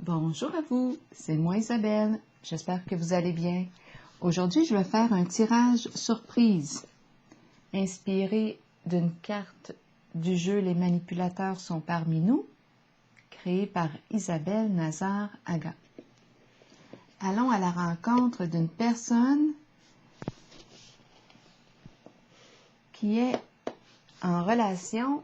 Bonjour à vous, c'est moi Isabelle, j'espère que vous allez bien. Aujourd'hui, je vais faire un tirage surprise, inspiré d'une carte du jeu Les manipulateurs sont parmi nous, créée par Isabelle Nazar-Aga. Allons à la rencontre d'une personne qui est en relation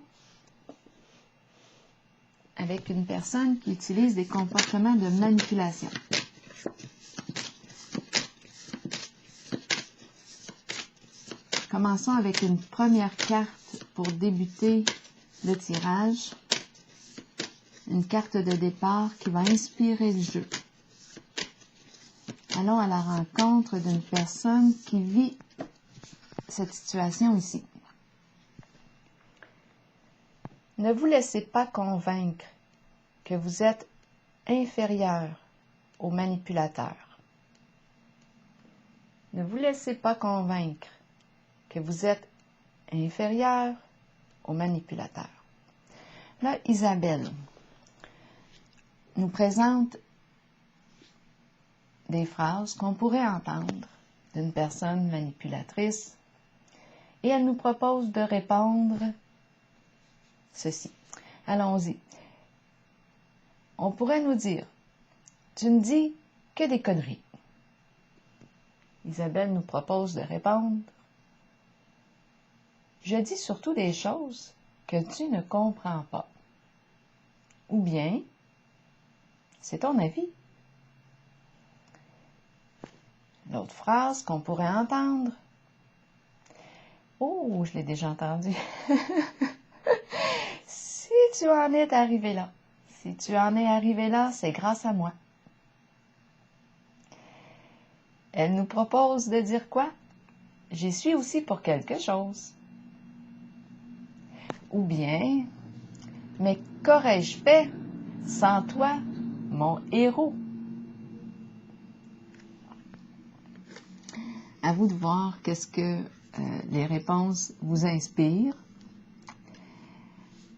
avec une personne qui utilise des comportements de manipulation. Commençons avec une première carte pour débuter le tirage. Une carte de départ qui va inspirer le jeu. Allons à la rencontre d'une personne qui vit cette situation ici. Ne vous laissez pas convaincre que vous êtes inférieur aux manipulateurs. Ne vous laissez pas convaincre que vous êtes inférieur aux manipulateurs. Là, Isabelle nous présente des phrases qu'on pourrait entendre d'une personne manipulatrice et elle nous propose de répondre ceci. Allons-y. On pourrait nous dire, tu ne dis que des conneries. Isabelle nous propose de répondre, je dis surtout des choses que tu ne comprends pas. Ou bien, c'est ton avis. L'autre phrase qu'on pourrait entendre. Oh, je l'ai déjà entendu. Si tu en es arrivé là, si tu en es arrivé là, c'est grâce à moi. Elle nous propose de dire quoi? J'y suis aussi pour quelque chose. Ou bien, mais qu'aurais-je fait sans toi, mon héros? À vous de voir qu'est-ce que les réponses vous inspirent.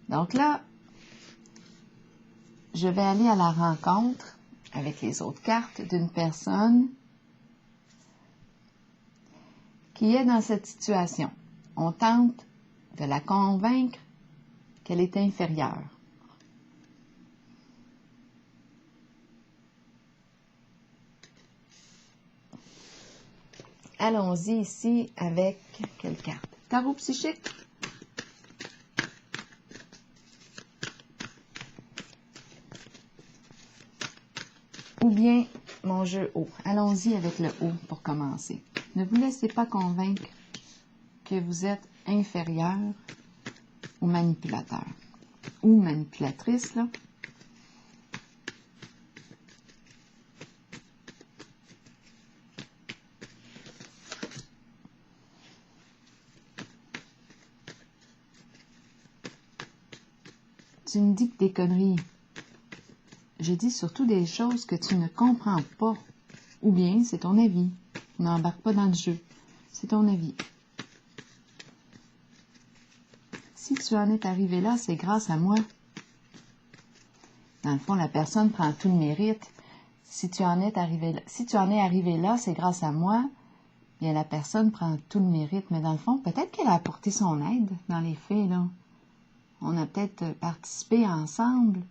Donc là, je vais aller à la rencontre avec les autres cartes d'une personne qui est dans cette situation. On tente de la convaincre qu'elle est inférieure. Allons-y ici avec quelle carte? Tarot psychique. Ou bien mon jeu haut. Allons-y avec le haut pour commencer. Ne vous laissez pas convaincre que vous êtes inférieur aux manipulateurs ou manipulatrice, là. Tu me dis que des conneries. Je dis surtout des choses que tu ne comprends pas. Ou bien, c'est ton avis. N'embarque pas dans le jeu. C'est ton avis. Si tu en es arrivé là, c'est grâce à moi. Dans le fond, la personne prend tout le mérite. Si tu en es arrivé là, c'est grâce à moi. Bien, la personne prend tout le mérite. Mais dans le fond, peut-être qu'elle a apporté son aide dans les faits, là. On a peut-être participé ensemble.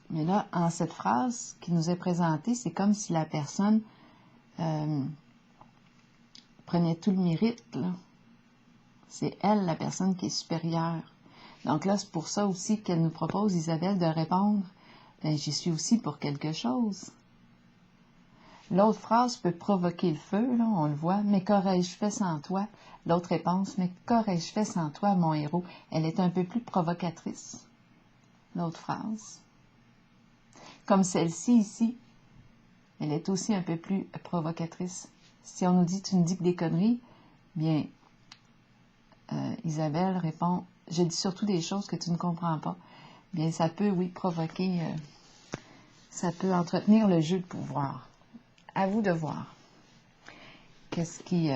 Mais là, en cette phrase qui nous est présentée, c'est comme si la personne prenait tout le mérite, là. C'est elle, la personne, qui est supérieure. Donc là, c'est pour ça aussi qu'elle nous propose, Isabelle, de répondre, j'y suis aussi pour quelque chose. L'autre phrase peut provoquer le feu, là, on le voit, mais qu'aurais-je fait sans toi? L'autre réponse, mais qu'aurais-je fait sans toi, mon héros? Elle est un peu plus provocatrice, l'autre phrase. Comme celle-ci ici, elle est aussi un peu plus provocatrice. Si on nous dit, tu ne dis que des conneries, bien, Isabelle répond, je dis surtout des choses que tu ne comprends pas. Bien, ça peut, oui, provoquer, ça peut entretenir le jeu de pouvoir. À vous de voir. Qu'est-ce qui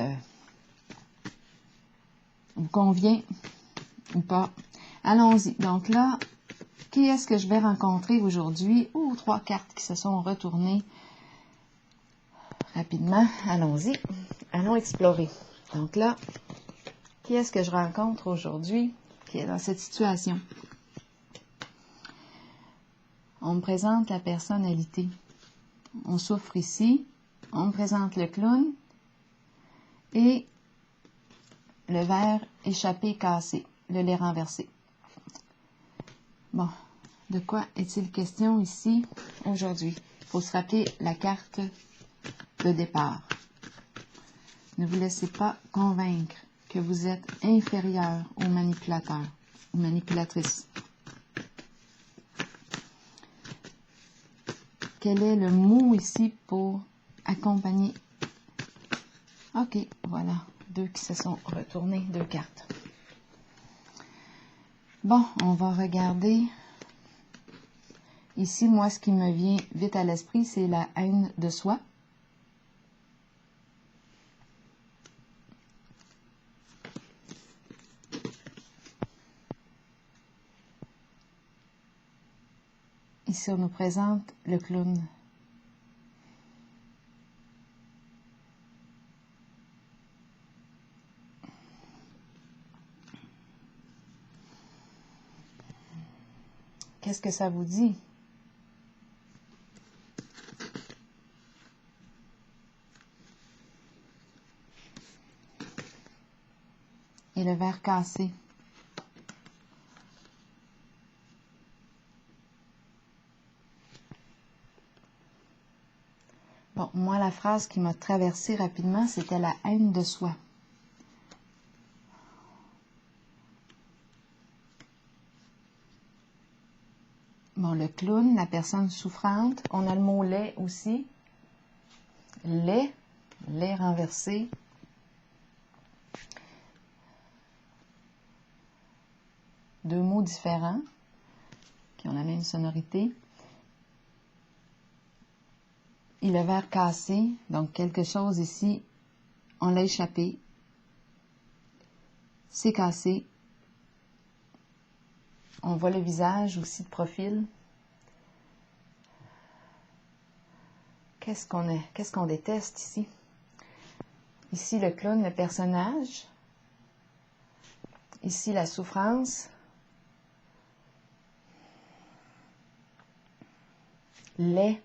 vous convient ou pas? Allons-y. Donc là, qui est-ce que je vais rencontrer aujourd'hui? Oh, 3 cartes qui se sont retournées. Rapidement, allons-y. Allons explorer. Donc là, qui est-ce que je rencontre aujourd'hui qui est dans cette situation? On me présente la personnalité. On souffre ici. On me présente le clown et le verre échappé cassé, le lait renversé. Bon, de quoi est-il question ici aujourd'hui? Il faut se rappeler la carte de départ. Ne vous laissez pas convaincre que vous êtes inférieur aux manipulateurs ou manipulatrices. Quel est le mot ici pour accompagner? Ok, voilà, 2 qui se sont retournés, 2 cartes. Bon, on va regarder. Ici, moi, ce qui me vient vite à l'esprit, c'est la haine de soi. Ici, on nous présente le clown. Qu'est-ce que ça vous dit? Et le verre cassé. Bon, moi, la phrase qui m'a traversée rapidement, c'était la haine de soi. Bon, le clown, la personne souffrante. On a le mot lait aussi. Lait, lait renversé. Deux mots différents qui ont la même sonorité. Et le verre cassé, donc quelque chose ici, on l'a échappé. C'est cassé. On voit le visage aussi de profil. Qu'est-ce qu'on déteste ici? Ici, le clown, le personnage. Ici, la souffrance. Laid.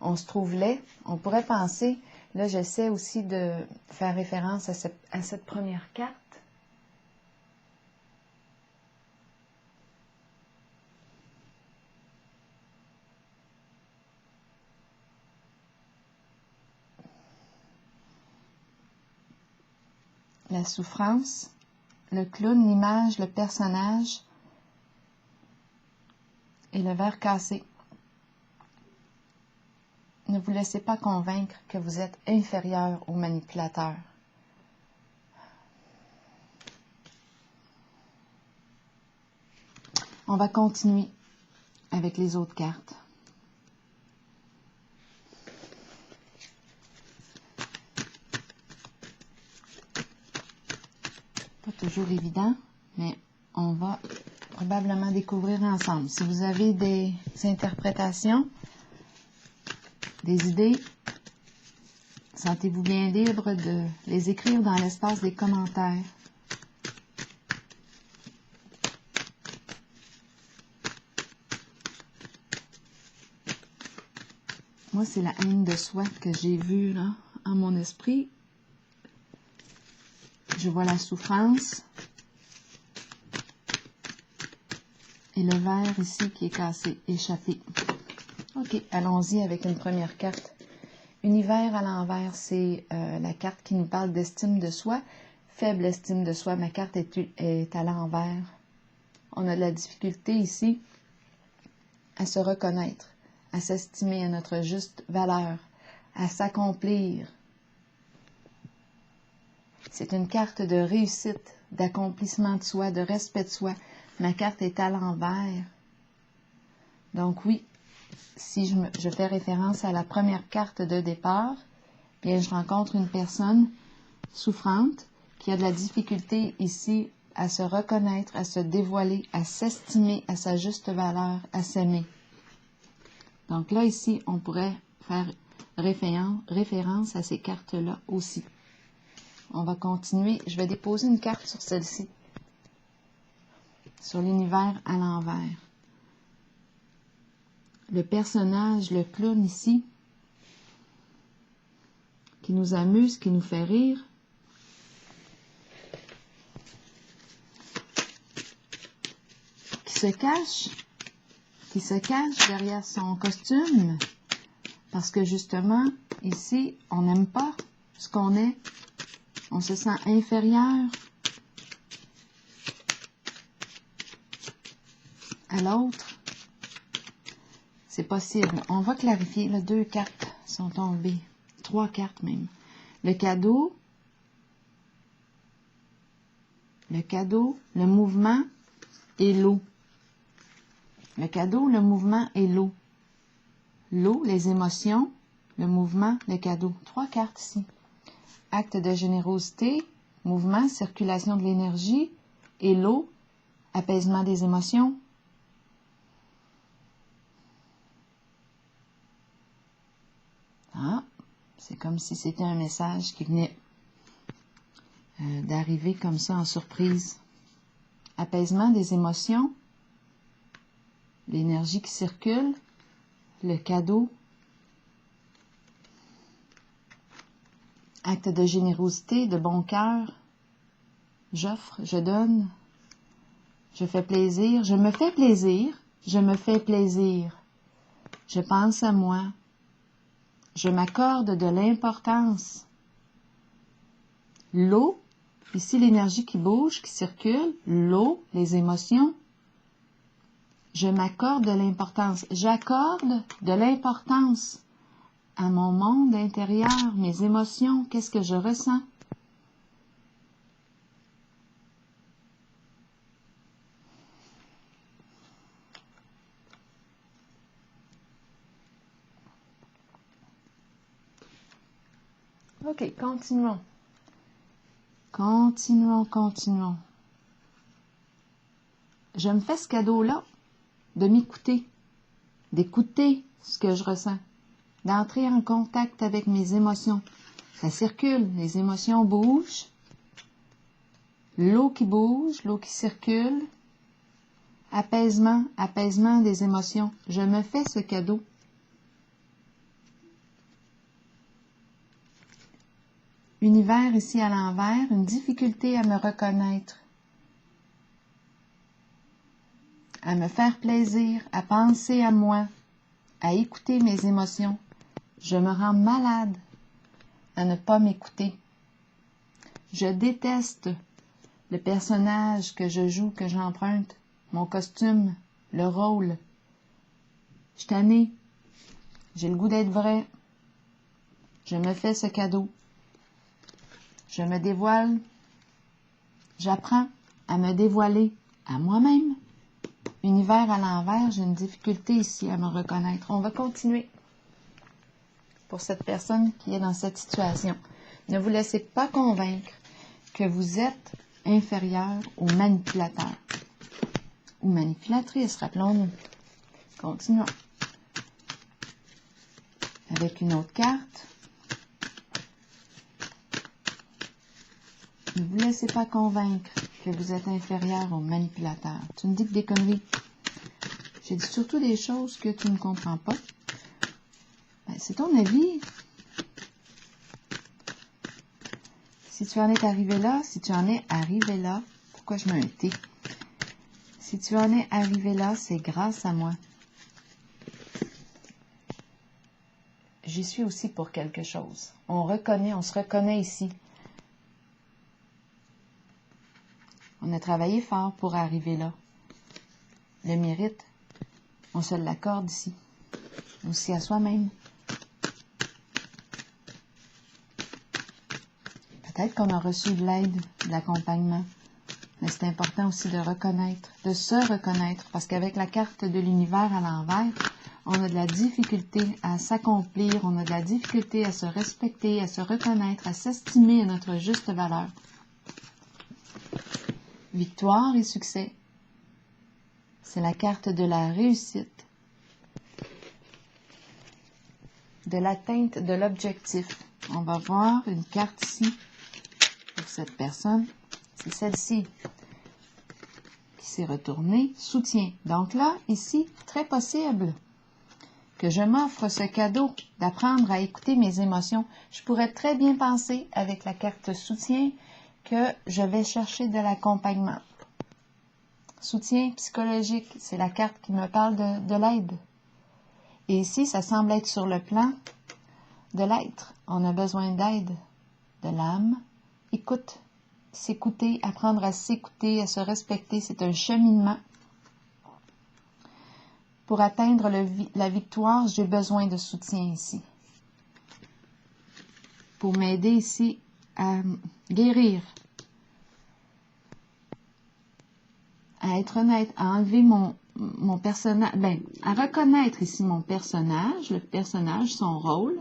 On se trouve laid. On pourrait penser, là, j'essaie aussi de faire référence à cette première carte. La souffrance, le clown, l'image, le personnage et le verre cassé. Ne vous laissez pas convaincre que vous êtes inférieur aux manipulateurs. On va continuer avec les autres cartes. Pas toujours évident, mais on va probablement découvrir ensemble. Si vous avez des interprétations, des idées, sentez-vous bien libre de les écrire dans l'espace des commentaires. Moi, c'est la haine de soi que j'ai vue là, en mon esprit. Je vois la souffrance. Et le verre ici qui est cassé, échappé. Ok, allons-y avec une première carte. Univers à l'envers, c'est la carte qui nous parle d'estime de soi. Faible estime de soi, ma carte est à l'envers. On a de la difficulté ici à se reconnaître, à s'estimer à notre juste valeur, à s'accomplir. C'est une carte de réussite, d'accomplissement de soi, de respect de soi. Ma carte est à l'envers. Donc oui, si je fais référence à la première carte de départ, bien je rencontre une personne souffrante qui a de la difficulté ici à se reconnaître, à se dévoiler, à s'estimer à sa juste valeur, à s'aimer. Donc là, ici, on pourrait faire référence à ces cartes-là aussi. On va continuer. Je vais déposer une carte sur celle-ci, sur l'univers à l'envers. Le personnage, le clown ici, qui nous amuse, qui nous fait rire, qui se cache derrière son costume, parce que justement, ici, on n'aime pas ce qu'on est, on se sent inférieur à l'autre. C'est possible. On va clarifier. Là, 2 cartes sont tombées. 3 cartes même. Le cadeau, le mouvement et l'eau. Le cadeau, le mouvement et l'eau. L'eau, les émotions, le mouvement, le cadeau. 3 cartes ici. Acte de générosité, mouvement, circulation de l'énergie et l'eau, apaisement des émotions. Ah, c'est comme si c'était un message qui venait d'arriver comme ça en surprise. Apaisement des émotions, l'énergie qui circule, le cadeau, acte de générosité, de bon cœur, j'offre, je donne, je fais plaisir, je me fais plaisir, je me fais plaisir, je pense à moi, je m'accorde de l'importance. L'eau, ici l'énergie qui bouge, qui circule, l'eau, les émotions. Je m'accorde de l'importance. J'accorde de l'importance à mon monde intérieur, mes émotions, qu'est-ce que je ressens. OK, continuons. Continuons. Je me fais ce cadeau-là de m'écouter, d'écouter ce que je ressens, d'entrer en contact avec mes émotions. Ça circule, les émotions bougent, l'eau qui bouge, l'eau qui circule, apaisement des émotions. Je me fais ce cadeau. Univers ici à l'envers, une difficulté à me reconnaître, à me faire plaisir, à penser à moi, à écouter mes émotions. Je me rends malade à ne pas m'écouter. Je déteste le personnage que je joue, que j'emprunte, mon costume, le rôle. Je suis tannée. J'ai le goût d'être vrai. Je me fais ce cadeau. Je me dévoile. J'apprends à me dévoiler à moi-même. Univers à l'envers, j'ai une difficulté ici à me reconnaître. On va continuer pour cette personne qui est dans cette situation. Ne vous laissez pas convaincre que vous êtes inférieur au manipulateur ou manipulatrice, rappelons-nous. Continuons. Avec une autre carte. Ne vous laissez pas convaincre que vous êtes inférieur au manipulateur. Tu me dis que des conneries. J'ai dit surtout des choses que tu ne comprends pas. Ben, c'est ton avis. Si tu en es arrivé là, pourquoi je mets un T? Si tu en es arrivé là, c'est grâce à moi. J'y suis aussi pour quelque chose. On se reconnaît ici. On a travaillé fort pour arriver là. Le mérite, on se l'accorde ici. Aussi à soi-même. Peut-être qu'on a reçu de l'aide, de l'accompagnement. Mais c'est important aussi de reconnaître, de se reconnaître. Parce qu'avec la carte de l'univers à l'envers, on a de la difficulté à s'accomplir, on a de la difficulté à se respecter, à se reconnaître, à s'estimer à notre juste valeur. victoire et succès. C'est la carte de la réussite, de l'atteinte de l'objectif. On va voir une carte ici pour cette personne. C'est celle-ci qui s'est retournée. Soutien. Donc là, ici, très possible que je m'offre ce cadeau d'apprendre à écouter mes émotions. Je pourrais très bien penser avec la carte soutien que je vais chercher de l'accompagnement. Soutien psychologique, c'est la carte qui me parle de l'aide. Et ici, ça semble être sur le plan de l'être. On a besoin d'aide, de l'âme. Écoute, s'écouter, apprendre à s'écouter, à se respecter, c'est un cheminement. Pour atteindre la victoire, j'ai besoin de soutien ici. Pour m'aider ici à guérir, à être honnête, à enlever mon personnage, à reconnaître ici mon personnage, le personnage, son rôle,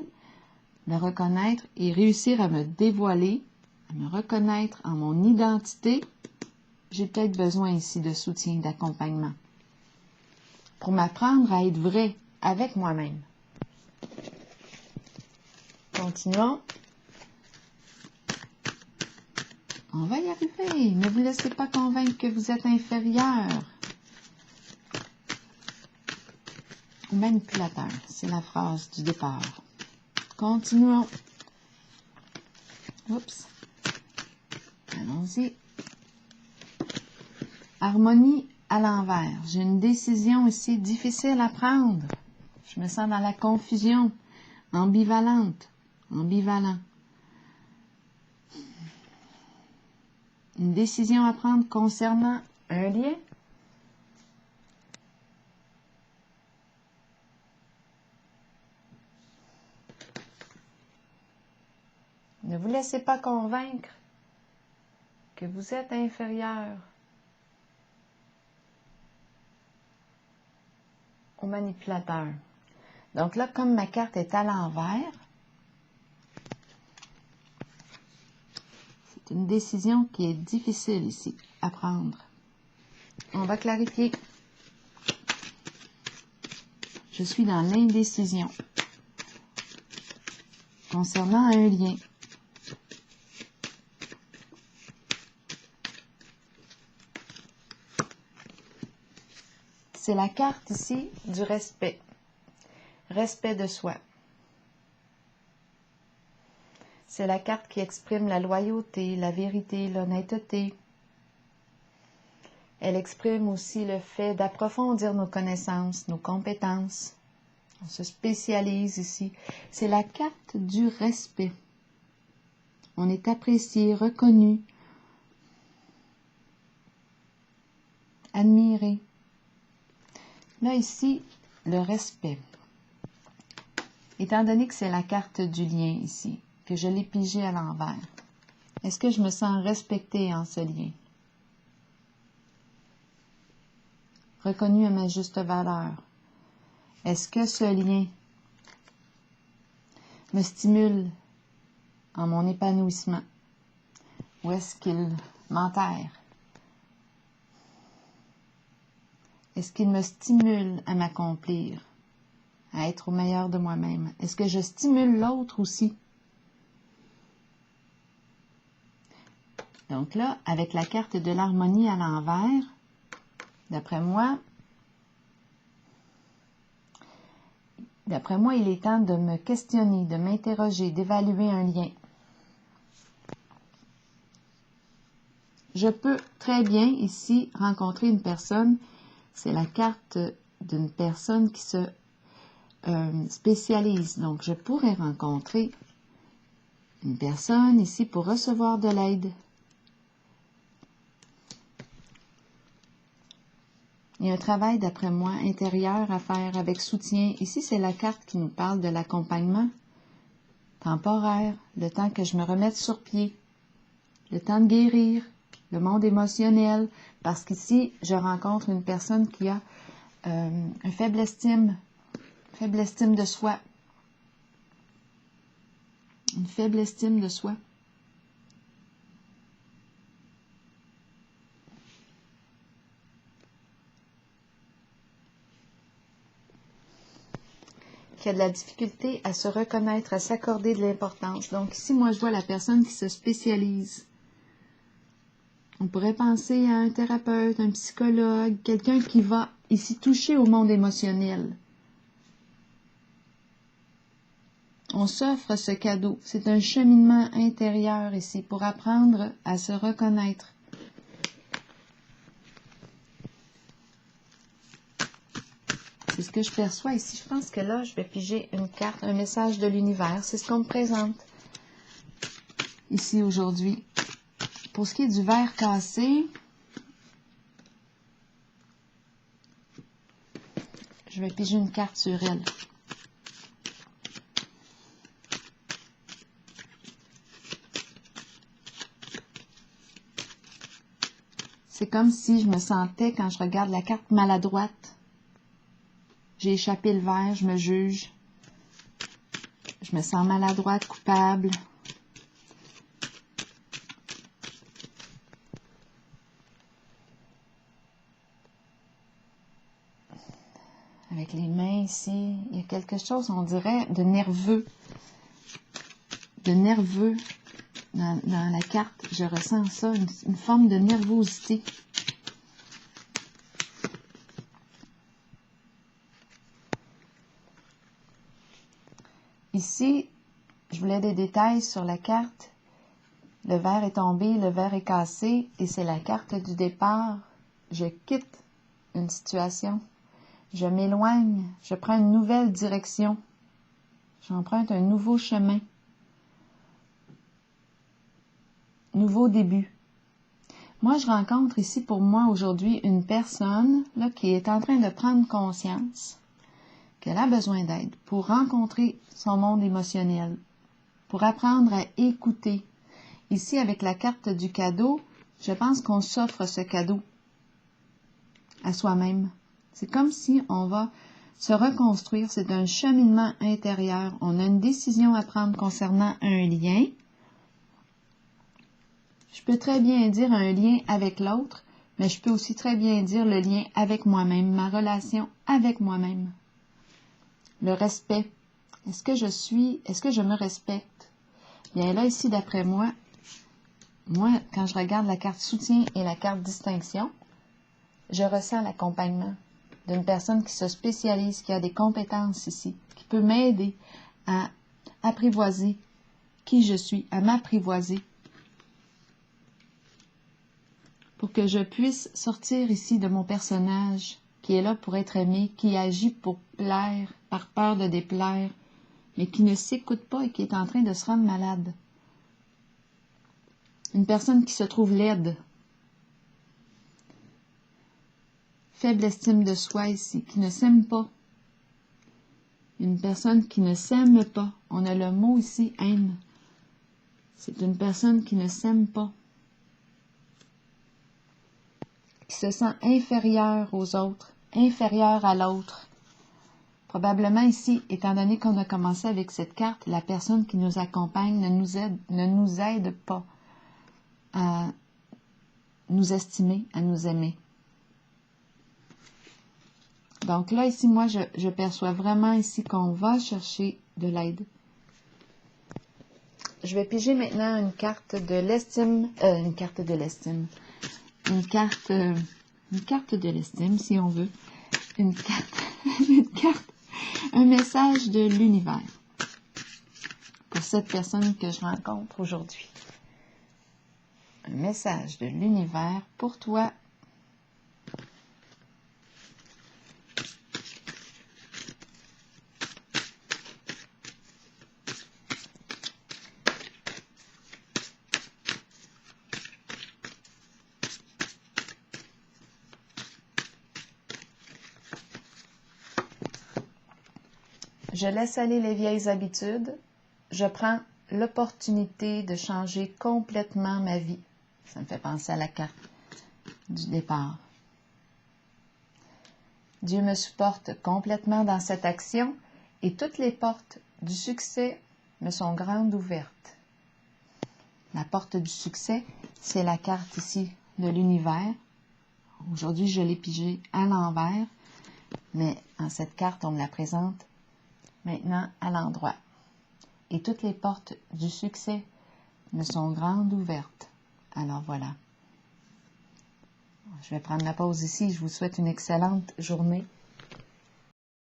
le reconnaître et réussir à me dévoiler, à me reconnaître en mon identité, j'ai peut-être besoin ici de soutien, d'accompagnement. Pour m'apprendre à être vrai avec moi-même. Continuons. On va y arriver. Ne vous laissez pas convaincre que vous êtes inférieur. Manipulateur, c'est la phrase du départ. Continuons. Oups. Allons-y. Harmonie à l'envers. J'ai une décision ici difficile à prendre. Je me sens dans la confusion, ambivalente, ambivalent. Une décision à prendre concernant un lien. Ne vous laissez pas convaincre que vous êtes inférieur au manipulateur. Donc là, comme ma carte est à l'envers, c'est une décision qui est difficile ici à prendre. On va clarifier. Je suis dans l'indécision concernant un lien. C'est la carte ici du respect. Respect de soi. C'est la carte qui exprime la loyauté, la vérité, l'honnêteté. Elle exprime aussi le fait d'approfondir nos connaissances, nos compétences. On se spécialise ici. C'est la carte du respect. On est apprécié, reconnu, admiré. Là, ici, le respect. Étant donné que c'est la carte du lien ici, que je l'ai pigée à l'envers, est-ce que je me sens respectée en ce lien? Reconnue à ma juste valeur. Est-ce que ce lien me stimule en mon épanouissement? Ou est-ce qu'il m'enterre? Est-ce qu'il me stimule à m'accomplir, à être au meilleur de moi-même? Est-ce que je stimule l'autre aussi? Donc là, avec la carte de l'harmonie à l'envers, d'après moi, il est temps de me questionner, de m'interroger, d'évaluer un lien. Je peux très bien ici rencontrer une personne, c'est la carte d'une personne qui se spécialise. Donc, je pourrais rencontrer une personne ici pour recevoir de l'aide. Il y a un travail, d'après moi, intérieur à faire avec soutien. Ici, c'est la carte qui nous parle de l'accompagnement temporaire, le temps que je me remette sur pied, le temps de guérir, le monde émotionnel, parce qu'ici, je rencontre une personne qui a une faible estime de soi. Une faible estime de soi. qui a de la difficulté à se reconnaître, à s'accorder de l'importance. Donc ici, moi, je vois la personne qui se spécialise. On pourrait penser à un thérapeute, un psychologue, quelqu'un qui va ici toucher au monde émotionnel. On s'offre ce cadeau. C'est un cheminement intérieur ici pour apprendre à se reconnaître. C'est ce que je perçois ici. Je pense que là, je vais piger une carte, un message de l'univers. C'est ce qu'on me présente ici aujourd'hui. Pour ce qui est du verre cassé, je vais piger une carte sur elle. C'est comme si je me sentais, quand je regarde la carte, maladroite. J'ai échappé le verre, je me juge. Je me sens maladroite, coupable. Avec les mains ici, il y a quelque chose, on dirait, de nerveux. De nerveux. Dans la carte, je ressens ça, une forme de nervosité. Ici, je voulais des détails sur la carte. Le verre est tombé, le verre est cassé, et c'est la carte du départ. Je quitte une situation. Je m'éloigne, je prends une nouvelle direction. J'emprunte un nouveau chemin. Nouveau début. Moi, je rencontre ici pour moi aujourd'hui une personne là, qui est en train de prendre conscience qu'elle a besoin d'aide pour rencontrer son monde émotionnel, pour apprendre à écouter. Ici, avec la carte du cadeau, je pense qu'on s'offre ce cadeau à soi-même. C'est comme si on va se reconstruire. C'est un cheminement intérieur. On a une décision à prendre concernant un lien. Je peux très bien dire un lien avec l'autre, mais je peux aussi très bien dire le lien avec moi-même, ma relation avec moi-même. Le respect. Est-ce que je me respecte? Bien là, ici, d'après moi, quand je regarde la carte soutien et la carte distinction, je ressens l'accompagnement d'une personne qui se spécialise, qui a des compétences ici, qui peut m'aider à apprivoiser qui je suis, à m'apprivoiser, pour que je puisse sortir ici de mon personnage qui est là pour être aimé, qui agit pour plaire, par peur de déplaire, mais qui ne s'écoute pas et qui est en train de se rendre malade. Une personne qui se trouve laide, faible estime de soi ici, qui ne s'aime pas. Une personne qui ne s'aime pas. On a le mot ici, haine. C'est une personne qui ne s'aime pas, qui se sent inférieure aux autres, inférieure à l'autre. Probablement ici, étant donné qu'on a commencé avec cette carte, la personne qui nous accompagne ne nous aide pas à nous estimer, à nous aimer. Donc là, ici, moi, je perçois vraiment ici qu'on va chercher de l'aide. Je vais piger maintenant une carte de l'estime, une carte de l'estime, si on veut, un message de l'univers pour cette personne que je rencontre aujourd'hui. Un message de l'univers pour toi. Je laisse aller les vieilles habitudes. Je prends l'opportunité de changer complètement ma vie. Ça me fait penser à la carte du départ. Dieu me supporte complètement dans cette action et toutes les portes du succès me sont grandes ouvertes. La porte du succès, c'est la carte ici de l'univers. Aujourd'hui, je l'ai pigée à l'envers, mais en cette carte, on me la présente maintenant à l'endroit. Et toutes les portes du succès me sont grandes ouvertes. Alors voilà. Je vais prendre la pause ici. Je vous souhaite une excellente journée.